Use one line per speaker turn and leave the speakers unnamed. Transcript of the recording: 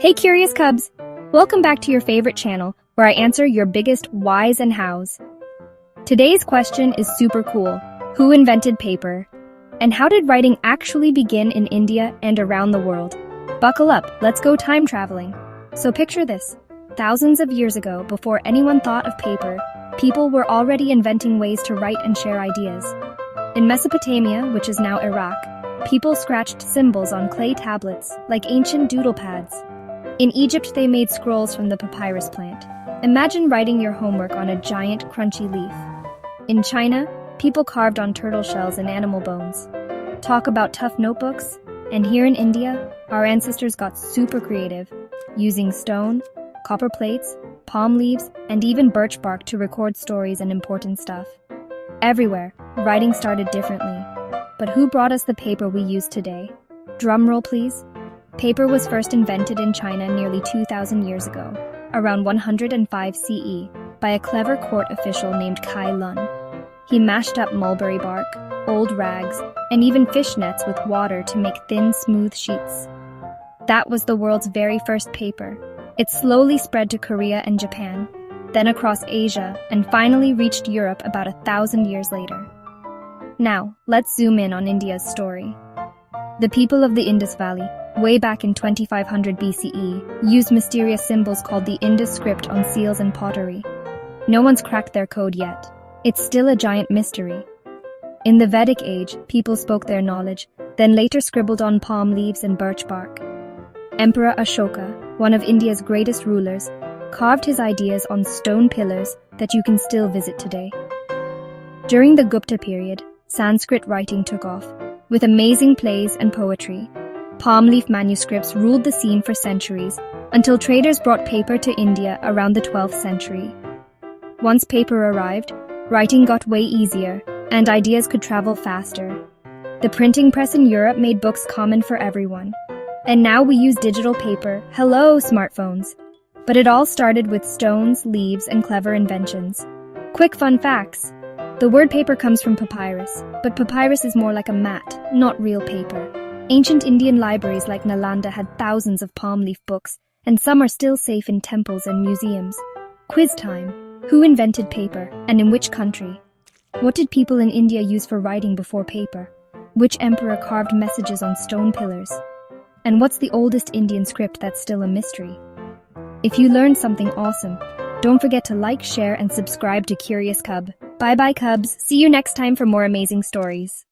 Hey Curious Cubs! Welcome back to your favorite channel where I answer your biggest whys and hows. Today's question is super cool. Who invented paper? And how did writing actually begin in India and around the world? Buckle up, let's go time traveling. So picture this. Thousands of years ago, before anyone thought of paper, people were already inventing ways to write and share ideas. In Mesopotamia, which is now Iraq, people scratched symbols on clay tablets, like ancient doodle pads. In Egypt, they made scrolls from the papyrus plant. Imagine writing your homework on a giant, crunchy leaf. In China, people carved on turtle shells and animal bones. Talk about tough notebooks. And here in India, our ancestors got super creative, using stone, copper plates, palm leaves, and even birch bark to record stories and important stuff. Everywhere, writing started differently. But who brought us the paper we use today? Drum roll, please. Paper was first invented in China nearly 2,000 years ago, around 105 CE, by a clever court official named Kai Lun. He mashed up mulberry bark, old rags, and even fish nets with water to make thin, smooth sheets. That was the world's very first paper. It slowly spread to Korea and Japan, then across Asia, and finally reached Europe about 1,000 years later. Now, let's zoom in on India's story. The people of the Indus Valley, way back in 2500 BCE, used mysterious symbols called the Indus script on seals and pottery. No one's cracked their code yet. It's still a giant mystery. In the Vedic age, people spoke their knowledge, then later scribbled on palm leaves and birch bark. Emperor Ashoka, one of India's greatest rulers, carved his ideas on stone pillars that you can still visit today. During the Gupta period, Sanskrit writing took off, with amazing plays and poetry. Palm leaf manuscripts ruled the scene for centuries, until traders brought paper to India around the 12th century. Once paper arrived, writing got way easier, and ideas could travel faster. The printing press in Europe made books common for everyone. And now we use digital paper. Hello, smartphones! But it all started with stones, leaves, and clever inventions. Quick fun facts. The word paper comes from papyrus, but papyrus is more like a mat, not real paper. Ancient Indian libraries like Nalanda had thousands of palm leaf books, and some are still safe in temples and museums. Quiz time. Who invented paper, and in which country? What did people in India use for writing before paper? Which emperor carved messages on stone pillars? And what's the oldest Indian script that's still a mystery? If you learned something awesome, don't forget to like, share, and subscribe to Curious Cub. Bye-bye, Cubs. See you next time for more amazing stories.